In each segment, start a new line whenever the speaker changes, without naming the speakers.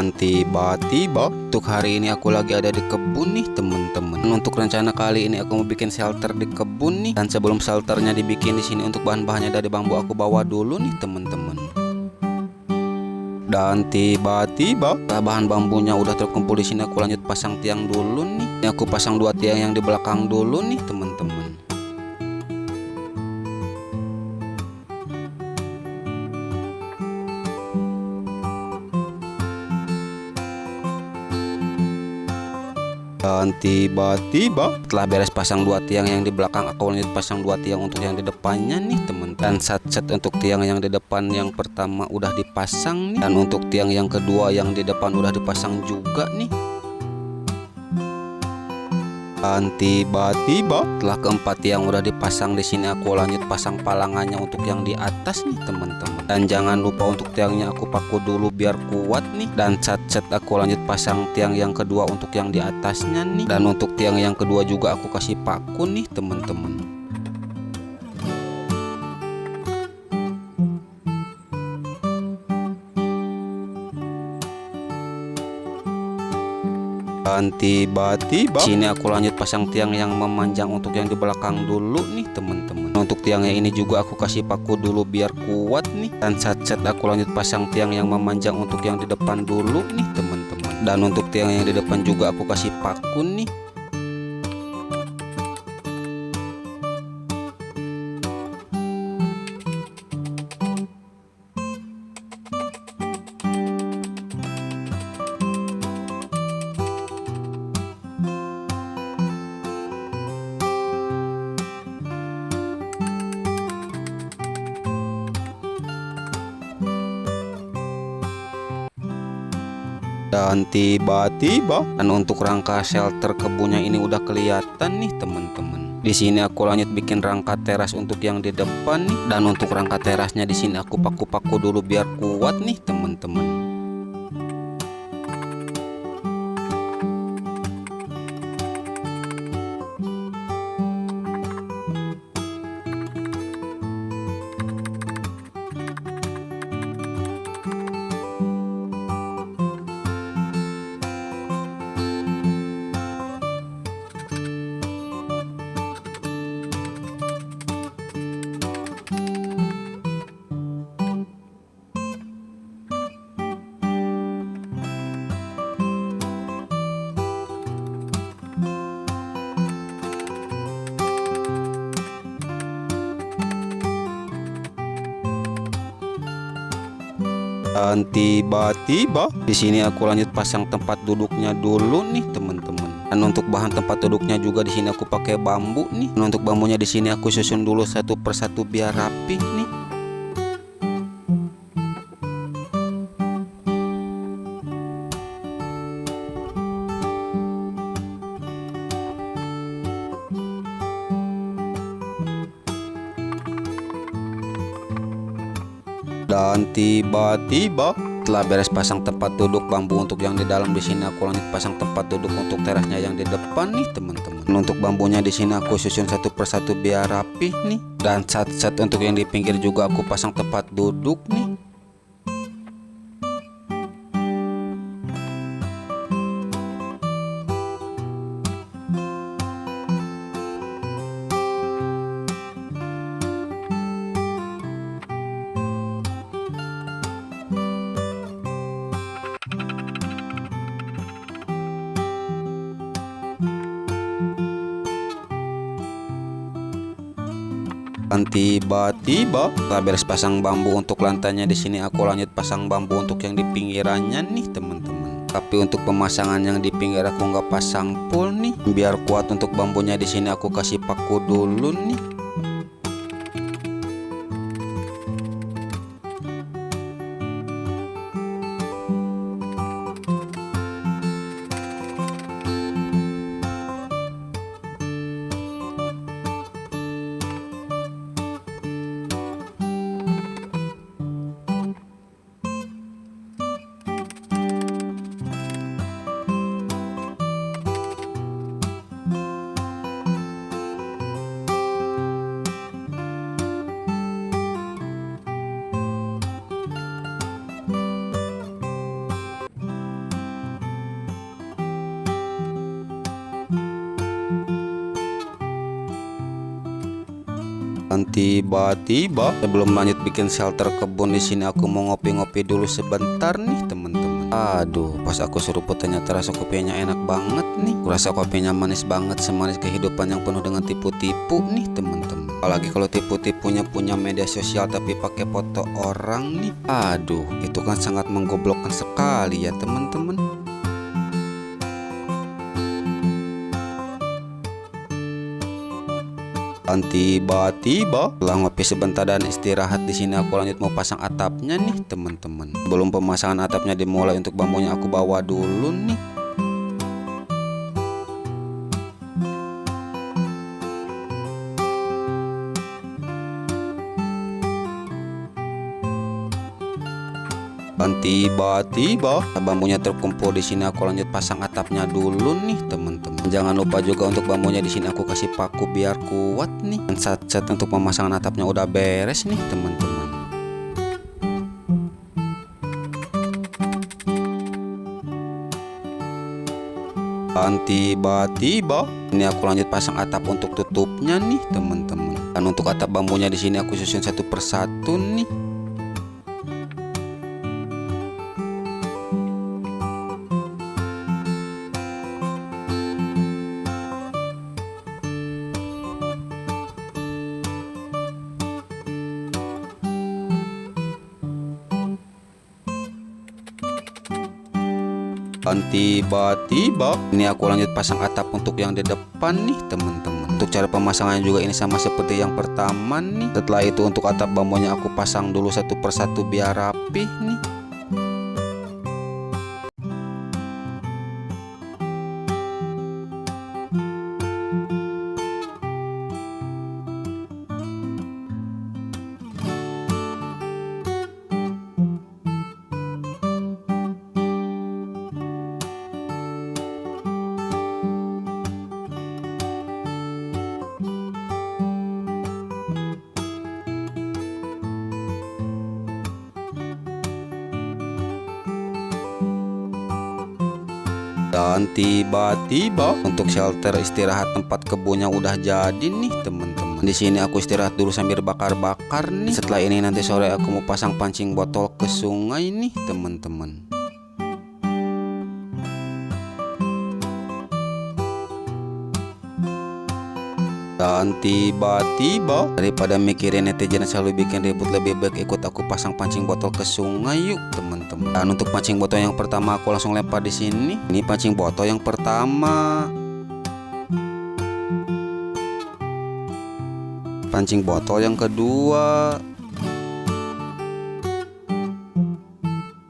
Dan tiba-tiba untuk hari ini aku lagi ada di kebun nih temen-temen. Untuk rencana kali ini aku mau bikin shelter di kebun nih. Dan sebelum shelternya dibikin di sini, untuk bahan-bahannya dari bambu aku bawa dulu nih temen-temen. Dan tiba-tiba bahan bambunya udah terkumpul di sini, aku lanjut pasang tiang dulu nih. Ini aku pasang 2 tiang yang di belakang dulu nih temen-temen. Dan tiba-tiba setelah beres pasang 2 tiang yang di belakang, aku lanjut pasang 2 tiang untuk yang di depannya nih teman. Dan set untuk tiang yang di depan yang pertama udah dipasang nih. Dan untuk tiang yang kedua yang di depan udah dipasang juga nih. Dan tiba-tiba setelah keempat tiang udah dipasang di sini, aku lanjut pasang palangannya untuk yang di atas nih teman-teman. Dan jangan lupa untuk tiangnya aku paku dulu biar kuat nih. Dan set aku lanjut pasang tiang yang kedua untuk yang di atasnya nih. Dan untuk tiang yang kedua juga aku kasih paku nih teman-teman. Dan tiba-tiba sini aku lanjut pasang tiang yang memanjang untuk yang di belakang dulu nih teman-teman. Untuk tiangnya ini juga aku kasih paku dulu biar kuat nih. Dan set aku lanjut pasang tiang yang memanjang untuk yang di depan dulu nih teman-teman. Dan untuk tiang yang di depan juga aku kasih paku nih. Dan tiba-tiba dan untuk rangka shelter kebunnya ini udah kelihatan nih teman-teman. Di sini aku lanjut bikin rangka teras untuk yang di depan nih. Dan untuk rangka terasnya di sini aku paku-paku dulu biar kuat nih teman-teman. Dan tiba-tiba di sini aku lanjut pasang tempat duduknya dulu nih teman-teman. Dan untuk bahan tempat duduknya juga di sini aku pakai bambu nih. Dan untuk bambunya di sini aku susun dulu satu persatu biar rapi nih. Dan tiba-tiba setelah beres pasang tempat duduk bambu untuk yang di dalam, di sini aku lanjut pasang tempat duduk untuk terasnya yang di depan nih teman-teman. Untuk bambunya di sini aku susun satu persatu biar rapih nih. Dan set untuk yang di pinggir juga aku pasang tempat duduk nih. Dan tiba-tiba setelah beres pasang bambu untuk lantainya di sini aku lanjut pasang bambu untuk yang di pinggirannya nih teman-teman. Tapi untuk pemasangan yang di pinggir aku nggak pasang full nih, biar kuat untuk bambunya di sini aku kasih paku dulu nih. Dan tiba-tiba sebelum lanjut bikin shelter kebun di sini aku mau ngopi-ngopi dulu sebentar nih teman-teman. Aduh, pas aku seruput ternyata rasa kopinya enak banget nih. Rasa kopinya manis banget, semanis kehidupan yang penuh dengan tipu-tipu nih teman-teman. Apalagi kalau tipu-tipunya punya media sosial tapi pakai foto orang nih. Aduh, itu kan sangat menggoblokkan sekali ya teman-teman. Dan tiba-tiba setelah ngopi sebentar dan istirahat di sini aku lanjut mau pasang atapnya nih teman-teman. Belum pemasangan atapnya dimulai, untuk bambunya aku bawa dulu nih. Dan tiba-tiba bambunya terkumpul di sini aku lanjut pasang atapnya dulu nih teman-teman. Jangan lupa juga untuk bambunya di sini aku kasih paku biar kuat nih. Dan saat untuk pemasangan atapnya udah beres nih teman-teman. Dan tiba-tiba ini aku lanjut pasang atap untuk tutupnya nih teman-teman. Dan untuk atap bambunya di sini aku susun satu persatu nih. Dan tiba-tiba ini aku lanjut pasang atap untuk yang di depan nih teman-teman. Untuk cara pemasangannya juga ini sama seperti yang pertama nih. Setelah itu untuk atap bambunya aku pasang dulu satu persatu biar rapih nih. Dan tiba-tiba untuk shelter istirahat tempat kebunnya udah jadi nih teman-teman. Di sini aku istirahat dulu sambil bakar-bakar nih. Setelah ini nanti sore aku mau pasang pancing botol ke sungai nih teman-teman. Dan tiba-tiba daripada mikirin netizen selalu bikin ribut, lebih baik ikut aku pasang pancing botol ke sungai yuk teman-teman. Dan untuk pancing botol yang pertama aku langsung lempar di sini. Ini pancing botol yang pertama. Pancing botol yang kedua.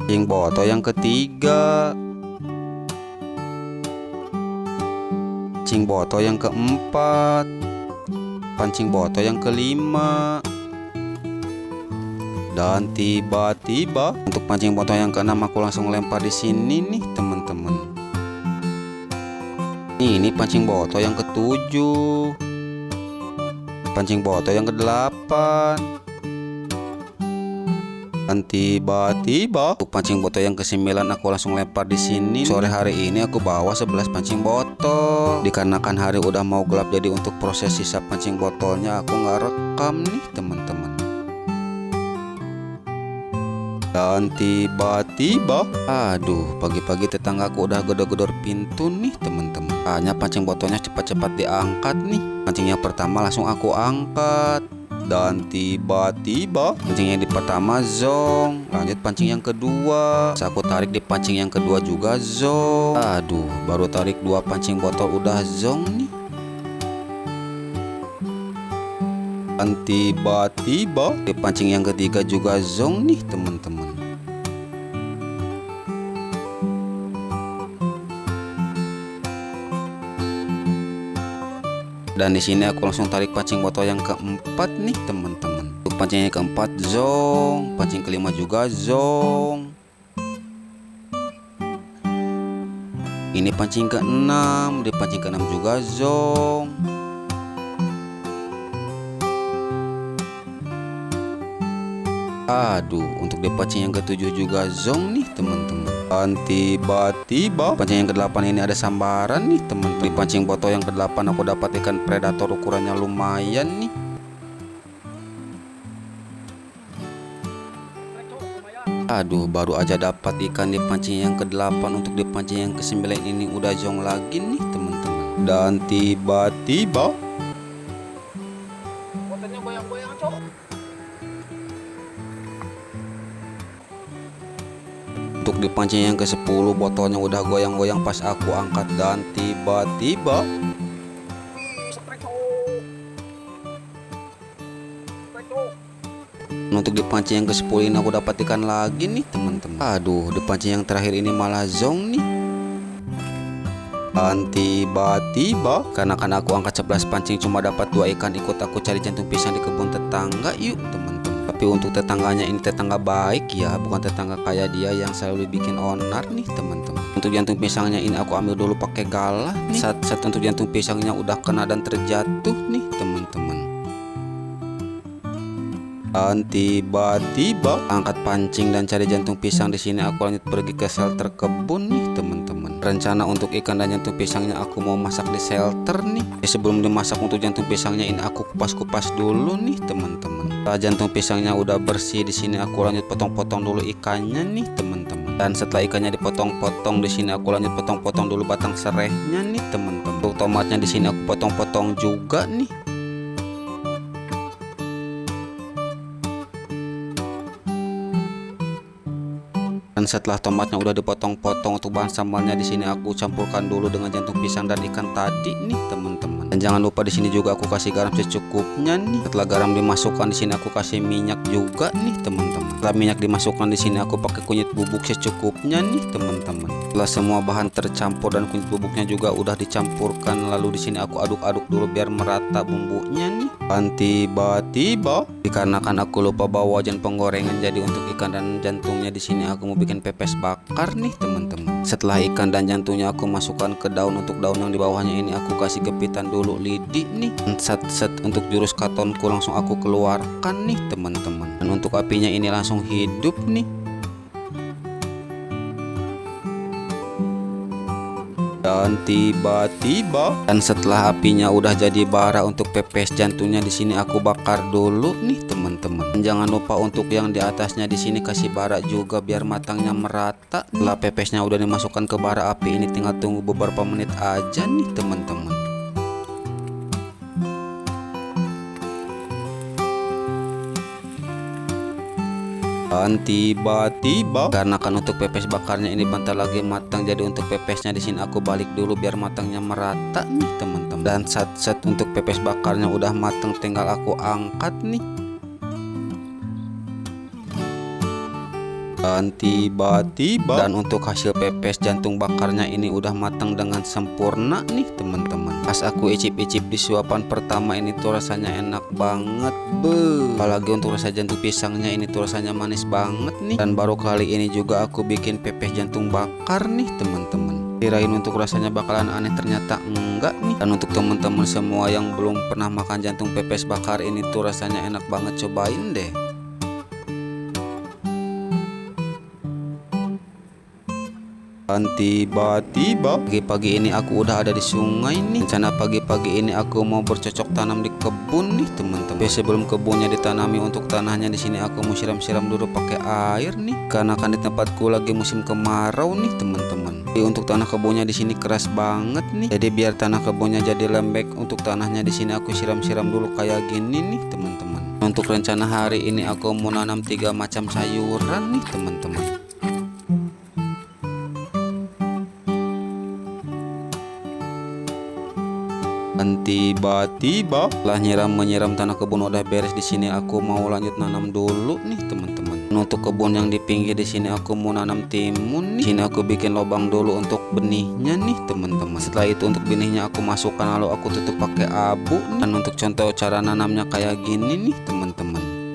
Pancing botol yang ketiga. Pancing botol yang keempat. Pancing botol yang kelima. Dan tiba-tiba untuk pancing botol yang keenam aku langsung lempar di sini nih teman-teman. Ini pancing botol yang ketujuh. Pancing botol yang kedelapan. Dan tiba-tiba untuk pancing botol yang ke-9 aku langsung lempar di sini. Sore hari ini aku bawa 11 pancing botol. Dikarenakan hari udah mau gelap, jadi untuk proses sisa pancing botolnya aku nggak rekam nih teman-teman. Dan tiba-tiba, aduh, pagi-pagi tetanggaku udah gedor-gedor pintu nih teman-teman. Hanya pancing botolnya cepat-cepat diangkat nih. Pancing yang pertama langsung aku angkat. Dan tiba-tiba pancing yang di pertama zong. Lanjut pancing yang kedua. Aku tarik di pancing yang kedua juga zong. Aduh, baru tarik 2 pancing botol udah zong nih. Dan tiba-tiba di pancing yang ketiga juga zong nih teman-teman. Dan di sini aku langsung tarik pancing botol yang keempat nih teman-teman. Untuk pancing yang keempat zong, pancing kelima juga zong. Ini pancing keenam, di pancing keenam juga zong. Aduh, untuk di pancing yang ketujuh juga zong nih teman-teman. Dan tiba-tiba pancing yang ke-8 ini ada sambaran nih teman-teman. Di pancing botol yang ke-8 aku dapat ikan predator ukurannya lumayan nih. Aduh, baru aja dapat ikan di pancing yang ke-8. Untuk di pancing yang ke-9 ini udah jong lagi nih teman-teman. Dan tiba-tiba
Botolnya goyang-goyang, Cok.
untuk di pancing yang ke-10 botolnya udah goyang-goyang pas aku angkat. Dan tiba-tiba
Strike, Cok. Strike, Cok.
untuk di pancing yang ke-10 ini aku dapat ikan lagi nih teman-teman. Aduh, di pancing yang terakhir ini malah zong nih. Dan tiba-tiba karena kan aku angkat 11 pancing cuma dapat 2 ikan, ikut aku cari jantung pisang di kebun tetangga yuk teman-teman. Tapi untuk tetangganya ini tetangga baik ya, bukan tetangga kayak dia yang selalu bikin onar nih teman-teman. Untuk jantung pisangnya ini aku ambil dulu pakai galah nih. Saat untuk jantung pisangnya udah kena dan terjatuh nih teman-teman. Dan tiba-tiba angkat pancing dan cari jantung pisang. Di sini aku lanjut pergi ke shelter kebun nih teman-teman. Rencana untuk ikan dan jantung pisangnya aku mau masak di shelter nih. Sebelum dimasak untuk jantung pisangnya ini aku kupas-kupas dulu nih teman-teman. Setelah jantung pisangnya udah bersih, di sini aku lanjut potong-potong dulu ikannya nih teman-teman. Dan setelah ikannya dipotong-potong, di sini aku lanjut potong-potong dulu batang serehnya nih teman-teman. Untuk tomatnya di sini aku potong-potong juga nih. Dan setelah tomatnya udah dipotong-potong, untuk bahan sambalnya di sini aku campurkan dulu dengan jantung pisang dan ikan tadi nih teman-teman. Dan jangan lupa di sini juga aku kasih garam secukupnya nih. Setelah garam dimasukkan, di sini aku kasih minyak juga nih teman-teman. Setelah minyak dimasukkan, di sini aku pakai kunyit bubuk secukupnya nih teman-teman. Setelah semua bahan tercampur dan kunyit bubuknya juga udah dicampurkan, lalu di sini aku aduk-aduk dulu biar merata bumbunya nih. Dan tiba-tiba dikarenakan aku lupa bawa wajan penggorengan, jadi untuk ikan dan jantungnya di sini aku mau bikin pepes bakar nih teman-teman. Setelah ikan dan jantungnya aku masukkan ke daun. Untuk daun yang di bawahnya ini aku kasih gepitan dulu lidi nih. Set untuk jurus katonku langsung aku keluarkan nih teman-teman. Dan untuk apinya ini langsung hidup nih. Dan tiba-tiba setelah apinya udah jadi bara, untuk pepes jantungnya di sini aku bakar dulu nih teman-teman. Jangan lupa untuk yang di atasnya di sini kasih bara juga biar matangnya merata. Setelah pepesnya udah dimasukkan ke bara api ini, tinggal tunggu beberapa menit aja nih teman-teman. Dan tiba-tiba karena kan untuk pepes bakarnya ini bentar lagi matang, jadi untuk pepesnya di sini aku balik dulu biar matangnya merata nih teman-teman. Dan set untuk pepes bakarnya udah matang, tinggal aku angkat nih. Dan tiba-tiba dan untuk hasil pepes jantung bakarnya ini udah matang dengan sempurna nih teman-teman. Pas aku icip-icip di suapan pertama ini tuh rasanya enak banget apalagi untuk rasa jantung pisangnya ini tuh rasanya manis banget nih. Dan baru kali ini juga aku bikin pepes jantung bakar nih teman-teman. Kirain untuk rasanya bakalan aneh, ternyata enggak nih. Dan untuk teman-teman semua yang belum pernah makan jantung pepes bakar ini tuh rasanya enak banget, cobain deh. Dan tiba-tiba pagi-pagi ini aku udah ada di sungai nih. Rencana pagi-pagi ini aku mau bercocok tanam di kebun nih teman-teman. Tapi sebelum kebunnya ditanami, untuk tanahnya di sini aku mau siram-siram dulu pakai air nih. Karena kan di tempatku lagi musim kemarau nih teman-teman. Jadi untuk tanah kebunnya di sini keras banget nih. Jadi biar tanah kebunnya jadi lembek, untuk tanahnya di sini aku siram-siram dulu kayak gini nih teman-teman. Untuk rencana hari ini aku mau nanam 3 macam sayuran nih teman-teman. Dan tiba-tiba setelah menyiram tanah kebun udah beres, di sini aku mau lanjut nanam dulu nih teman-teman. Untuk kebun yang di pinggir di sini aku mau nanam timun nih. Di sini aku bikin lubang dulu untuk benihnya nih teman-teman. Setelah itu untuk benihnya aku masukkan, lalu aku tutup pakai abu nih. Dan untuk contoh cara nanamnya kayak gini nih teman-teman.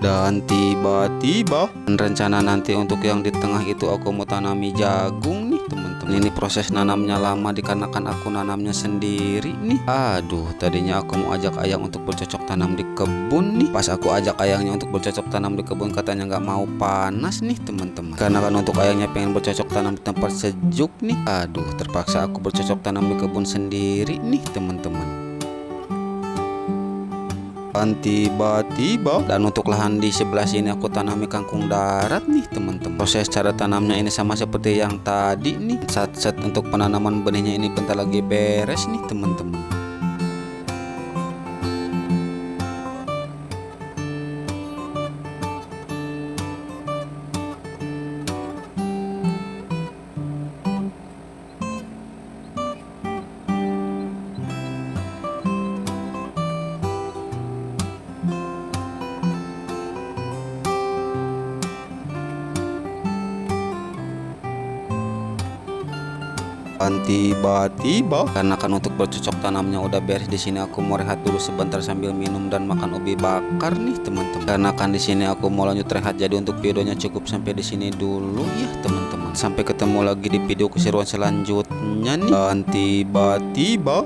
Dan tiba-tiba rencana nanti untuk yang di tengah itu aku mau tanami jagung nih teman-teman. teman-teman. Ini proses nanamnya lama dikarenakan aku nanamnya sendiri nih. Aduh, tadinya aku mau ajak Ayang untuk bercocok tanam di kebun nih. Pas aku ajak Ayangnya untuk bercocok tanam di kebun, katanya nggak mau panas nih teman-teman. Karena kan untuk Ayangnya pengen bercocok tanam di tempat sejuk nih. Aduh, terpaksa aku bercocok tanam di kebun sendiri nih teman-teman. Dan tiba-tiba, dan untuk lahan di sebelah sini aku tanami kangkung darat nih teman-teman. Proses cara tanamnya ini sama seperti yang tadi nih. Set untuk penanaman benihnya ini bentar lagi beres nih teman-teman. Dan tiba-tiba, karena kan untuk bercocok tanamnya udah beres di sini, aku mau rehat dulu sebentar sambil minum dan makan ubi bakar nih teman-teman. Karena kan di sini aku mau lanjut rehat, jadi untuk videonya cukup sampai di sini dulu ya teman-teman. Sampai ketemu lagi di video keseruan selanjutnya nih. Dan tiba-tiba